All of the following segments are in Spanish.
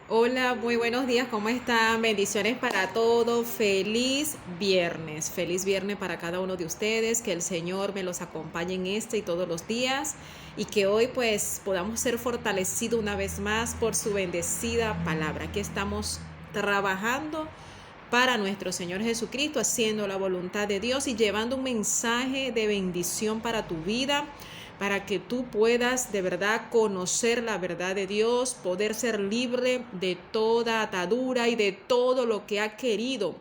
Hola, muy buenos días, ¿cómo están? Bendiciones para todos. Feliz viernes para cada uno de ustedes. Que el Señor me los acompañe en este y todos los días y que hoy pues podamos ser fortalecidos una vez más por su bendecida palabra. Aquí estamos trabajando para nuestro Señor Jesucristo, haciendo la voluntad de Dios y llevando un mensaje de bendición para tu vida, para que tú puedas de verdad conocer la verdad de Dios, poder ser libre de toda atadura y de todo lo que ha querido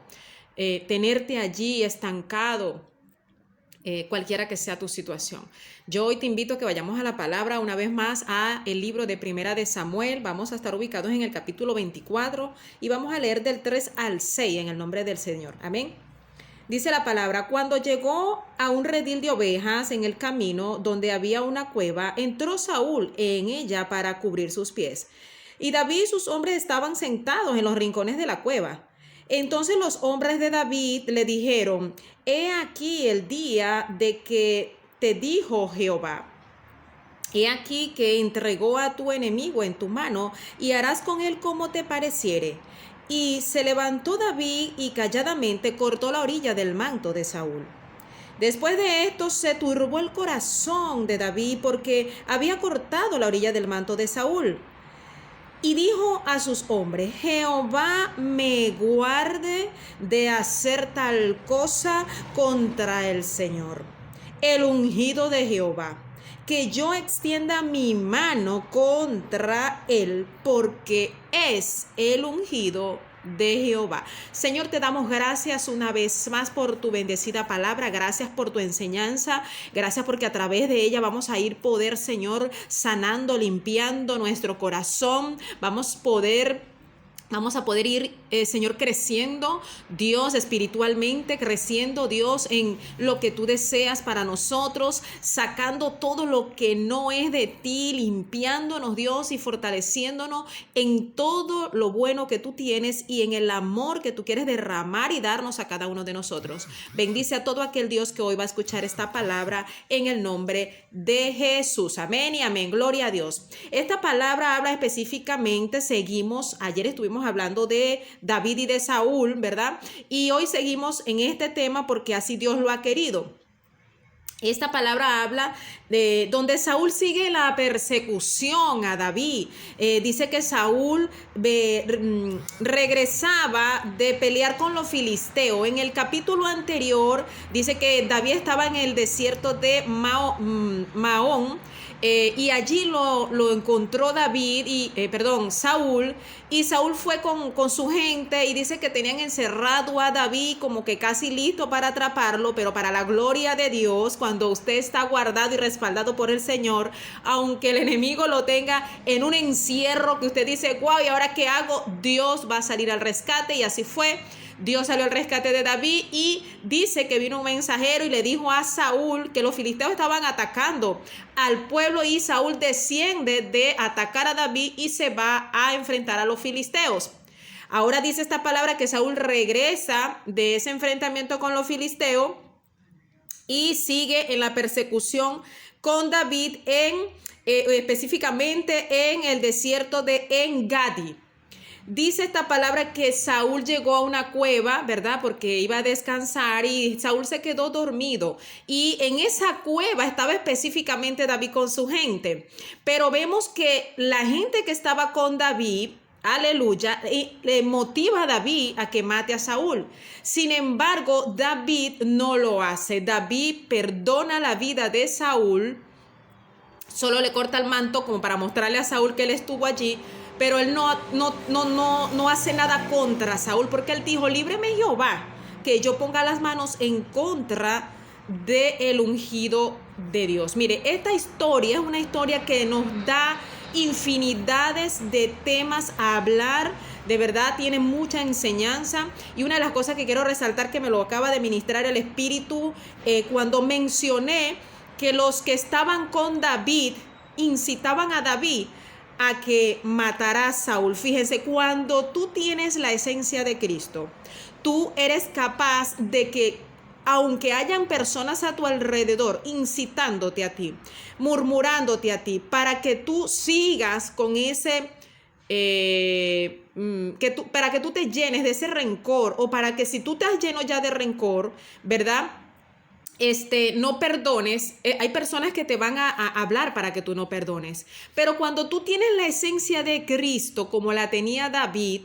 tenerte allí estancado, cualquiera que sea tu situación. Yo hoy te invito a que vayamos a la palabra una vez más a el libro de Primera de Samuel. Vamos a estar ubicados en el capítulo 24 y vamos a leer del 3 al 6 en el nombre del Señor. Amén. Dice la palabra: cuando llegó a un redil de ovejas en el camino donde había una cueva, entró Saúl en ella para cubrir sus pies. Y David y sus hombres estaban sentados en los rincones de la cueva. Entonces los hombres de David le dijeron: he aquí el día de que te dijo Jehová. He aquí que entregó a tu enemigo en tu mano, y harás con él como te pareciere. Y se levantó David y calladamente cortó la orilla del manto de Saúl. Después de esto se turbó el corazón de David porque había cortado la orilla del manto de Saúl. Y dijo a sus hombres: Jehová me guarde de hacer tal cosa contra el Señor, el ungido de Jehová, que yo extienda mi mano contra él, porque es el ungido de Jehová. Señor, te damos gracias una vez más por tu bendecida palabra. Gracias por tu enseñanza. Gracias porque a través de ella vamos a ir poder, Señor, sanando, limpiando nuestro corazón. Vamos a poder ir, Señor, creciendo, Dios, espiritualmente, creciendo, Dios, en lo que tú deseas para nosotros, sacando todo lo que no es de ti, limpiándonos, Dios, y fortaleciéndonos en todo lo bueno que tú tienes y en el amor que tú quieres derramar y darnos a cada uno de nosotros. Bendice a todo aquel Dios que hoy va a escuchar esta palabra en el nombre de Jesús. Amén y amén. Gloria a Dios. Esta palabra habla específicamente, ayer estuvimos hablando de David y de Saúl, ¿verdad? Y hoy seguimos en este tema porque así Dios lo ha querido. Esta palabra habla de donde Saúl sigue la persecución a David. Dice que Saúl regresaba de pelear con los filisteos. En el capítulo anterior dice que David estaba en el desierto de Maón. Y allí lo encontró Saúl, y Saúl fue con su gente y dice que tenían encerrado a David como que casi listo para atraparlo, pero para la gloria de Dios, cuando usted está guardado y respaldado por el Señor, aunque el enemigo lo tenga en un encierro que usted dice: wow, ¿y ahora qué hago? Dios va a salir al rescate, y así fue. Dios salió al rescate de David, y dice que vino un mensajero y le dijo a Saúl que los filisteos estaban atacando al pueblo, y Saúl desciende de atacar a David y se va a enfrentar a los filisteos. Ahora dice esta palabra que Saúl regresa de ese enfrentamiento con los filisteos y sigue en la persecución con David específicamente en el desierto de En-Gadi. Dice esta palabra que Saúl llegó a una cueva, ¿verdad? Porque iba a descansar, y Saúl se quedó dormido. Y en esa cueva estaba específicamente David con su gente. Pero vemos que la gente que estaba con David, aleluya, le motiva a David a que mate a Saúl. Sin embargo, David no lo hace. David perdona la vida de Saúl. Solo le corta el manto como para mostrarle a Saúl que él estuvo allí, pero él no hace nada contra Saúl, porque él dijo: líbreme Jehová, que yo ponga las manos en contra del ungido de Dios. Mire, esta historia es una historia que nos da infinidades de temas a hablar. De verdad tiene mucha enseñanza, y una de las cosas que quiero resaltar, que me lo acaba de ministrar el Espíritu, cuando mencioné que los que estaban con David incitaban a David a que matara a Saúl. Fíjense, cuando tú tienes la esencia de Cristo, tú eres capaz de que, aunque hayan personas a tu alrededor incitándote a ti, murmurándote a ti, para que tú sigas con ese para que tú te llenes de ese rencor, o para que si tú te has lleno ya de rencor, ¿verdad? No perdones. Hay personas que te van a hablar para que tú no perdones, pero cuando tú tienes la esencia de Cristo como la tenía David,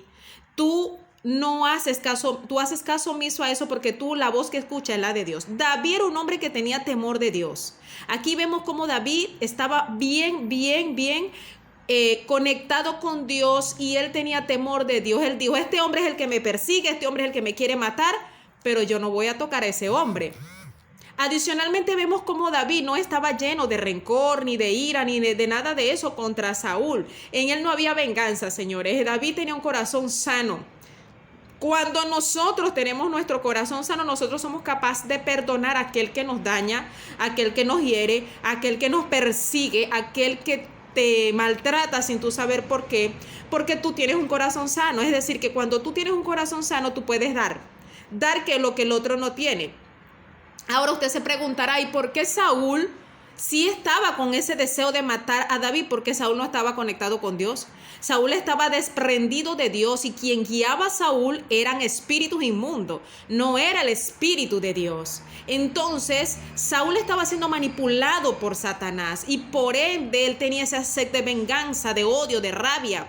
tú no haces caso, tú haces caso omiso a eso, porque tú, la voz que escuchas es la de Dios. David era un hombre que tenía temor de Dios. Aquí vemos cómo David estaba bien conectado con Dios, y él tenía temor de Dios. Él dijo: este hombre es el que me persigue, este hombre es el que me quiere matar, pero yo no voy a tocar a ese hombre. Adicionalmente vemos cómo David no estaba lleno de rencor, ni de ira, ni de nada de eso contra Saúl. En él no había venganza, señores. David tenía un corazón sano. Cuando nosotros tenemos nuestro corazón sano, nosotros somos capaces de perdonar a aquel que nos daña, a aquel que nos hiere, a aquel que nos persigue, a aquel que te maltrata sin tú saber por qué, porque tú tienes un corazón sano. Es decir, que cuando tú tienes un corazón sano, tú puedes dar que lo que el otro no tiene. Ahora usted se preguntará: ¿y por qué Saúl sí estaba con ese deseo de matar a David? Porque Saúl no estaba conectado con Dios. Saúl estaba desprendido de Dios, y quien guiaba a Saúl eran espíritus inmundos, no era el espíritu de Dios. Entonces Saúl estaba siendo manipulado por Satanás, y por ende él tenía esa sed de venganza, de odio, de rabia.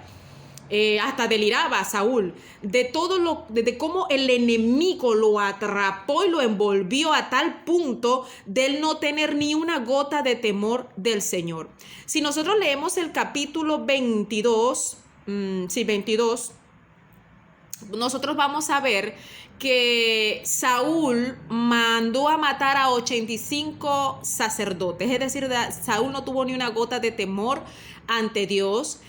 Hasta deliraba Saúl de cómo el enemigo lo atrapó y lo envolvió a tal punto de él no tener ni una gota de temor del Señor. Si nosotros leemos el capítulo 22, 22, nosotros vamos a ver que Saúl mandó a matar a 85 sacerdotes. Es decir, Saúl no tuvo ni una gota de temor ante Dios.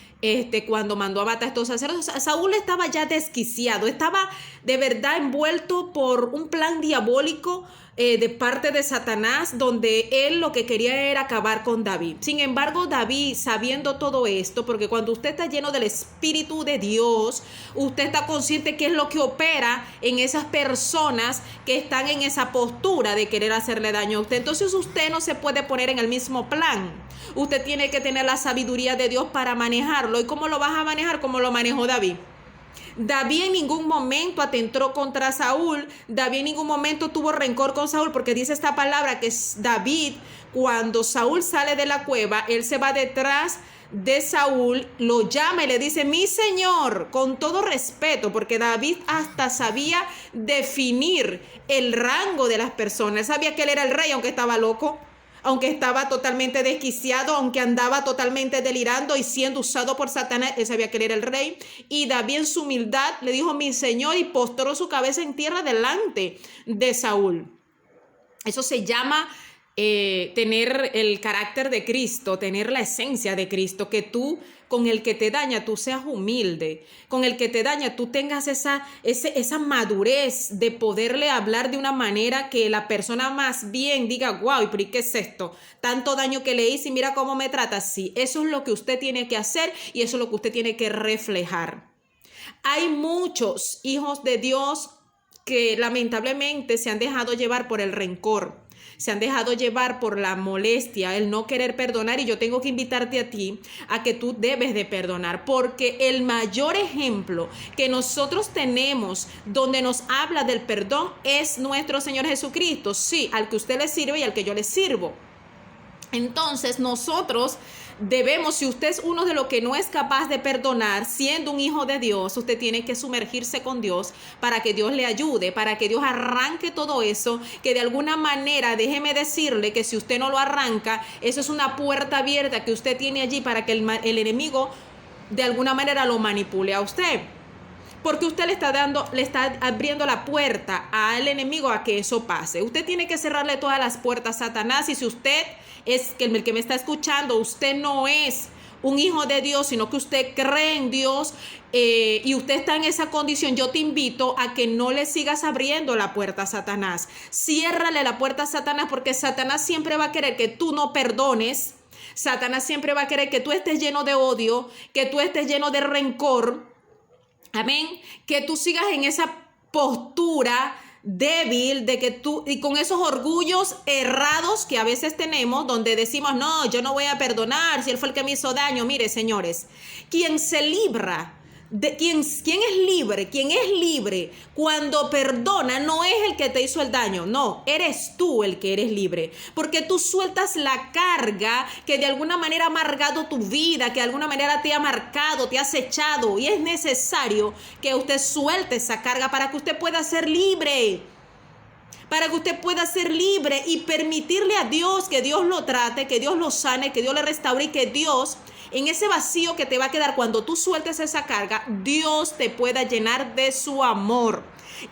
Cuando mandó a matar a estos sacerdotes, Saúl estaba ya desquiciado, estaba de verdad envuelto por un plan diabólico de parte de Satanás, donde él lo que quería era acabar con David. Sin embargo, David, sabiendo todo esto, porque cuando usted está lleno del Espíritu de Dios, usted está consciente qué es lo que opera en esas personas que están en esa postura de querer hacerle daño a usted. Entonces usted no se puede poner en el mismo plan. Usted tiene que tener la sabiduría de Dios para manejarlo. ¿Y cómo lo vas a manejar? Como lo manejó David. David en ningún momento atentó contra Saúl. David en ningún momento tuvo rencor con Saúl, porque dice esta palabra que David, cuando Saúl sale de la cueva, él se va detrás de Saúl, lo llama y le dice: mi señor, con todo respeto, porque David hasta sabía definir el rango de las personas. Sabía que él era el rey, aunque estaba loco, aunque estaba totalmente desquiciado, aunque andaba totalmente delirando y siendo usado por Satanás. Él sabía que él era el rey. Y David, en su humildad, le dijo: mi señor, y postró su cabeza en tierra delante de Saúl. Eso se llama tener el carácter de Cristo, tener la esencia de Cristo, que tú, con el que te daña, tú seas humilde, con el que te daña, tú tengas esa madurez de poderle hablar de una manera que la persona más bien diga: wow, ¿y qué es esto? Tanto daño que le hice y mira cómo me trata. Sí, eso es lo que usted tiene que hacer, y eso es lo que usted tiene que reflejar. Hay muchos hijos de Dios que lamentablemente se han dejado llevar por el rencor, se han dejado llevar por la molestia, el no querer perdonar, y yo tengo que invitarte a ti a que tú debes de perdonar, porque el mayor ejemplo que nosotros tenemos donde nos habla del perdón es nuestro Señor Jesucristo, sí, al que usted le sirve y al que yo le sirvo. Entonces nosotros debemos, si usted es uno de los que no es capaz de perdonar, siendo un hijo de Dios, usted tiene que sumergirse con Dios para que Dios le ayude, para que Dios arranque todo eso, que de alguna manera, déjeme decirle que si usted no lo arranca, eso es una puerta abierta que usted tiene allí para que el enemigo de alguna manera lo manipule a usted. Porque usted le está abriendo la puerta al enemigo a que eso pase. Usted tiene que cerrarle todas las puertas a Satanás. Y si usted es el que me está escuchando, usted no es un hijo de Dios, sino que usted cree en Dios y usted está en esa condición, yo te invito a que no le sigas abriendo la puerta a Satanás. Ciérrale la puerta a Satanás, porque Satanás siempre va a querer que tú no perdones. Satanás siempre va a querer que tú estés lleno de odio, que tú estés lleno de rencor. Amén. Que tú sigas en esa postura débil, de que tú, y con esos orgullos errados que a veces tenemos, donde decimos, no, yo no voy a perdonar si él fue el que me hizo daño. Mire, señores, quien se libra de quien es libre cuando perdona no es el que te hizo el daño, no, eres tú el que eres libre, porque tú sueltas la carga que de alguna manera ha amargado tu vida, que de alguna manera te ha marcado, te ha acechado, y es necesario que usted suelte esa carga para que usted pueda ser libre. Para que usted pueda ser libre y permitirle a Dios que Dios lo trate, que Dios lo sane, que Dios le restaure y que Dios, en ese vacío que te va a quedar cuando tú sueltes esa carga, Dios te pueda llenar de su amor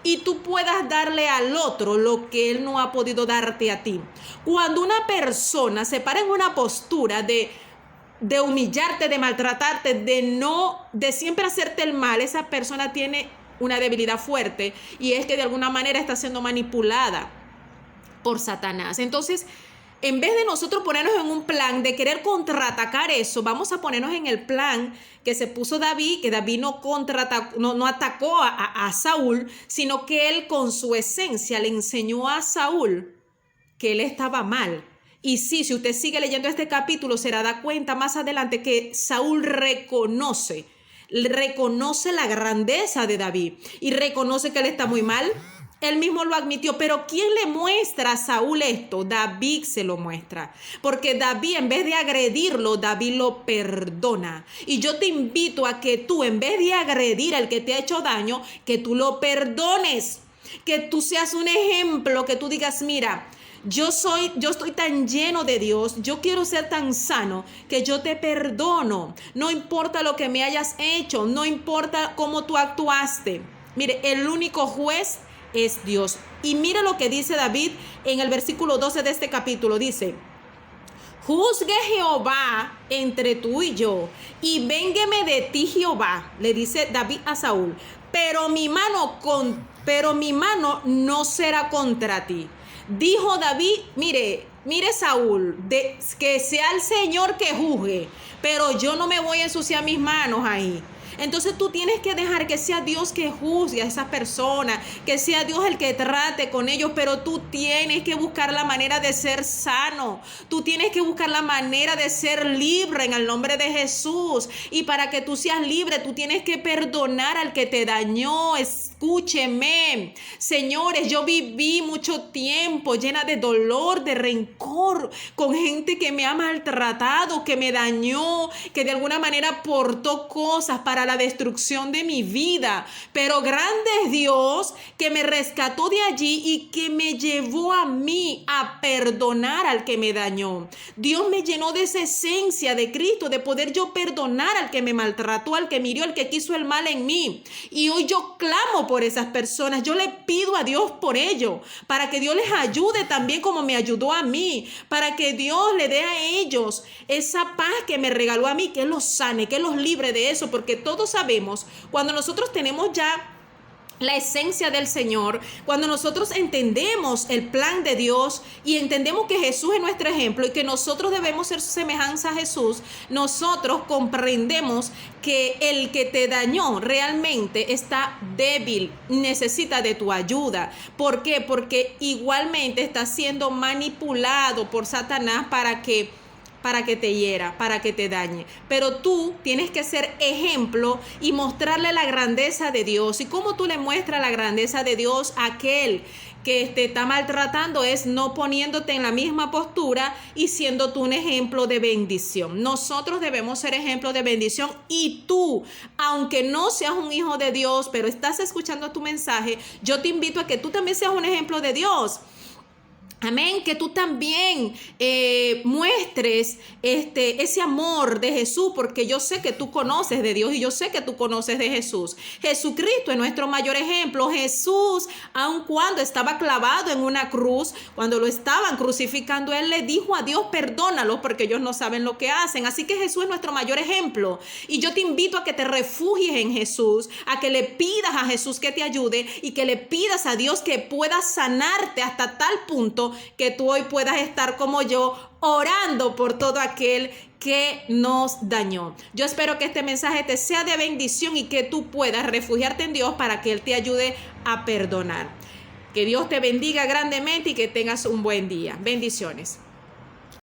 y tú puedas darle al otro lo que Él no ha podido darte a ti. Cuando una persona se para en una postura de humillarte, de maltratarte, de siempre hacerte el mal, esa persona tiene una debilidad fuerte, y es que de alguna manera está siendo manipulada por Satanás. Entonces, en vez de nosotros ponernos en un plan de querer contraatacar eso, vamos a ponernos en el plan que se puso David, que David no atacó a Saúl, sino que él con su esencia le enseñó a Saúl que él estaba mal. Y sí, si usted sigue leyendo este capítulo, se dará cuenta más adelante que Saúl reconoce la grandeza de David y reconoce que él está muy mal. Él mismo lo admitió, pero ¿quién le muestra a Saúl esto? David se lo muestra, porque David, en vez de agredirlo, David lo perdona. Y yo te invito a que tú, en vez de agredir al que te ha hecho daño, que tú lo perdones, que tú seas un ejemplo, que tú digas, mira, yo estoy tan lleno de Dios, yo quiero ser tan sano que yo te perdono. No importa lo que me hayas hecho, no importa cómo tú actuaste. Mire, el único juez es Dios. Y mire lo que dice David en el versículo 12 de este capítulo. Dice: juzgue Jehová entre tú y yo, y véngueme de ti Jehová, le dice David a Saúl, pero mi mano no será contra ti. Dijo David, mire Saúl, que sea el Señor que juzgue, pero yo no me voy a ensuciar mis manos ahí. Entonces tú tienes que dejar que sea Dios que juzgue a esas personas, que sea Dios el que trate con ellos, pero tú tienes que buscar la manera de ser sano, tú tienes que buscar la manera de ser libre en el nombre de Jesús. Y para que tú seas libre, tú tienes que perdonar al que te dañó. Escúcheme, señores, yo viví mucho tiempo llena de dolor, de rencor, con gente que me ha maltratado, que me dañó, que de alguna manera aportó cosas para la destrucción de mi vida, pero grande es Dios que me rescató de allí y que me llevó a mí a perdonar al que me dañó. Dios me llenó de esa esencia de Cristo, de poder yo perdonar al que me maltrató, al que me hirió, al que quiso el mal en mí. Y hoy yo clamo por esas personas, yo le pido a Dios por ello, para que Dios les ayude también como me ayudó a mí, para que Dios le dé a ellos esa paz que me regaló a mí, que los sane, que los libre de eso, porque todos sabemos, cuando nosotros tenemos ya la esencia del Señor, cuando nosotros entendemos el plan de Dios y entendemos que Jesús es nuestro ejemplo y que nosotros debemos ser semejanza a Jesús, nosotros comprendemos que el que te dañó realmente está débil, necesita de tu ayuda. ¿Por qué? Porque igualmente está siendo manipulado por Satanás para que te hiera, para que te dañe. Pero tú tienes que ser ejemplo y mostrarle la grandeza de Dios. ¿Y cómo tú le muestras la grandeza de Dios a aquel que te está maltratando? Es no poniéndote en la misma postura y siendo tú un ejemplo de bendición. Nosotros debemos ser ejemplo de bendición, y tú, aunque no seas un hijo de Dios, pero estás escuchando tu mensaje, yo te invito a que tú también seas un ejemplo de Dios. Amén, que tú también muestres ese amor de Jesús, porque yo sé que tú conoces de Dios y yo sé que tú conoces de Jesús. Jesucristo es nuestro mayor ejemplo. Jesús, aun cuando estaba clavado en una cruz, cuando lo estaban crucificando, Él le dijo a Dios, perdónalos porque ellos no saben lo que hacen. Así que Jesús es nuestro mayor ejemplo. Y yo te invito a que te refugies en Jesús, a que le pidas a Jesús que te ayude y que le pidas a Dios que pueda sanarte hasta tal punto que tú hoy puedas estar como yo, orando por todo aquel que nos dañó. Yo espero que este mensaje te sea de bendición y que tú puedas refugiarte en Dios para que Él te ayude a perdonar. Que Dios te bendiga grandemente y que tengas un buen día. Bendiciones.